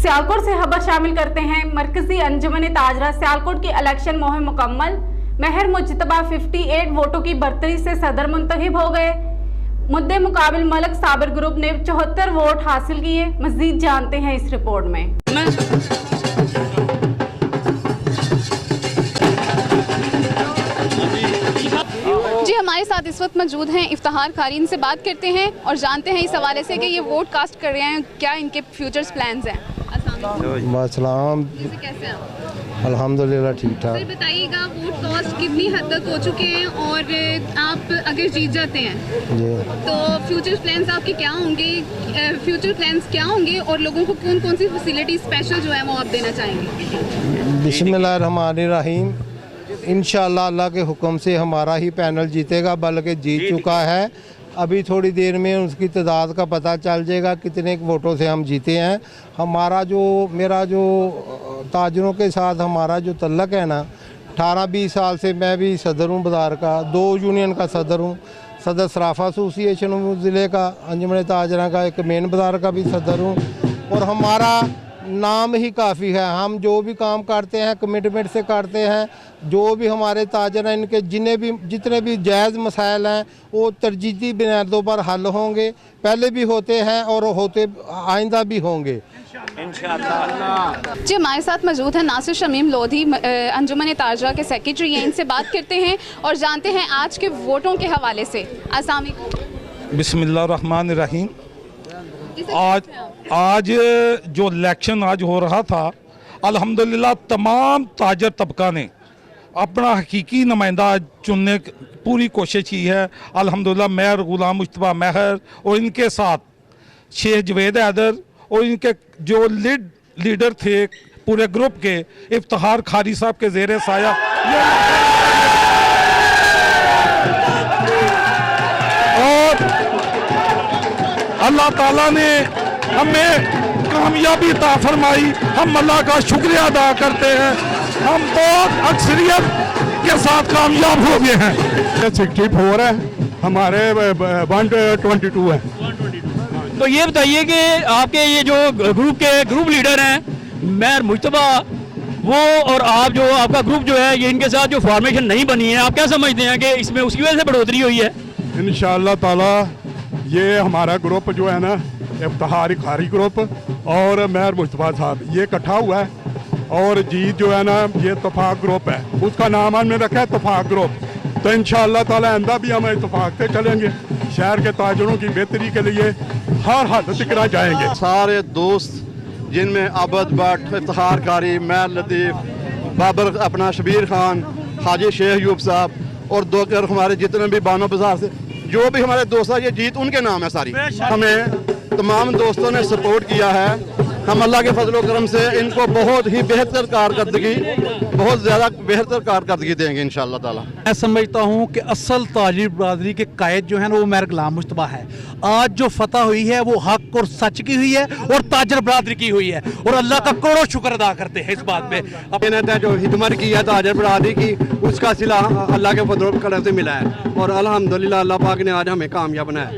सियालकोट से खबर शामिल करते हैं। मरकजी अंजुमन ताजरा सियालकोट की इलेक्शन मुहिम मुकम्मल। महर मुज्तबा 58 वोटों की बढ़तरी से सदर मुंतखब हो गए। मुद्दे मुकाबिल मलक साबिर ग्रुप ने 74 वोट हासिल किए। मजीद जानते हैं इस रिपोर्ट में। जी हमारे साथ इस वक्त मौजूद हैं इफ्तिखार कारी। इनसे बात करते हैं और जानते हैं इस हवाले से कि ये वोट कास्ट कर रहे हैं, क्या इनके फ्यूचर्स प्लान्स हैं। अस्सलाम, कैसे हैं? अल्हम्दुलिल्लाह ठीक ठाक। सर बताइएगा, वोट कास्ट कितनी हद तक हो चुके हैं और आप अगर जीत जाते हैं जी तो फ्यूचर प्लान्स आपके क्या होंगे? फ्यूचर प्लान्स क्या होंगे और लोगों को कौन कौन सी फैसिलिटी स्पेशल जो है वो आप देना चाहेंगे? बिस्मिल्लाहिर्रहमानिर्रहीम। इंशाअल्लाह अल्लाह के हुक्म से हमारा ही पैनल जीतेगा, बल्कि जीत चुका है। अभी थोड़ी देर में उसकी तादाद का पता चल जाएगा कितने वोटों से हम जीते हैं। मेरा जो ताजरों के साथ हमारा जो तल्लक है ना, 18-20 साल से मैं भी सदर हूँ बाज़ार का, 2 यूनियन का सदर हूँ, सदर सराफा एसोसिएशन हूँ ज़िले का, अंजुमन ताजरा का एक मेन बाज़ार का भी सदर हूँ। और हमारा नाम ही काफ़ी है। हम जो भी काम करते हैं कमिटमेंट से करते हैं। जो भी हमारे ताजर हैं, इनके जितने भी जायज़ मसाइल हैं वो तरजीही बुनियादों पर हल होंगे, पहले भी होते हैं और होते आइंदा भी होंगे इंशाअल्लाह। जी हमारे साथ मौजूद है नासिर शमीम लोधी, अंजुमन ताजरा के सेक्रेटरी हैं। इनसे बात करते हैं और जानते हैं आज के वोटों के हवाले से। अस्सलाम वालेकुम। बिस्मिल्लाहिर्रहमानिर्रहीम। आज जो इलेक्शन आज हो रहा था, अल्हम्दुलिल्लाह तमाम ताजर तबका ने अपना हकीकी नुमाइंदा चुनने की पूरी कोशिश की है। अल्हम्दुलिल्लाह मेयर गुलाम मुस्तफा महर और इनके साथ शेख जवेद हैदर और इनके जो लीडर थे पूरे ग्रुप के, इफ्तिखार कारी साहब के ज़ेरे साया और अल्लाह ताला ने हमें कामयाबी अता फरमाई। हम अल्लाह का शुक्रिया अदा करते हैं। हम बहुत अक्सरियत के साथ कामयाब हो गए हैं। 64 है, हमारे 122 है। तो ये बताइए कि आपके ये जो ग्रुप लीडर हैं मेयर मुज्तबा, वो और आप जो आपका ग्रुप जो है, ये इनके साथ जो फॉर्मेशन नहीं बनी है, आप क्या समझते हैं कि इसमें उसकी वजह से बढ़ोतरी हुई है? इंशाअल्लाह ताला ये हमारा ग्रुप जो है ना, इफ्तिखार कारी ग्रुप और मेयर मुस्तफा साहब, ये इकट्ठा हुआ है और जीत जो है ना, ये इत्तफाक ग्रुप है। उसका नाम हमने रखा है इत्तफाक ग्रुप। तो इंशाअल्लाह ताला आइंदा भी हम इत्तफाक से चलेंगे। शहर के ताजरों की बेहतरी के लिए हर हद तक जाएंगे। सारे दोस्त जिनमें अबद भट्ट, इफ्तिखार कारी, मेयर लतीफ़, बाबर अपना शबीर खान, हाजी शेख यूब साहब और दो हमारे जितने भी बानो बाजार से जो भी हमारे दोस्त हैं, ये जीत उनके नाम है सारी। हमें तमाम दोस्तों ने सपोर्ट किया है। हम अल्लाह के फजल करम से इनको बहुत ही बेहतर कारकर्दगी, बहुत ज़्यादा बेहतर कारकर्दगी देंगे इंशाअल्लाह ताला। मैं समझता हूँ कि असल ताजिर बरादरी के कायद जो है ना, वो मेयर गुलाम मुस्तफा है। आज जो फतह हुई है वो हक और सच की हुई है और ताजर बरादरी की हुई है और अल्लाह का करोड़ों शुक्र अदा करते हैं इस बात पे। अपने जो हिदमत की है ताजर बरादरी की, उसका सिला अल्लाह के फजल करम से मिला है और अल्हम्दुलिल्लाह अल्लाह पाक ने आज हमें कामयाब बनाया।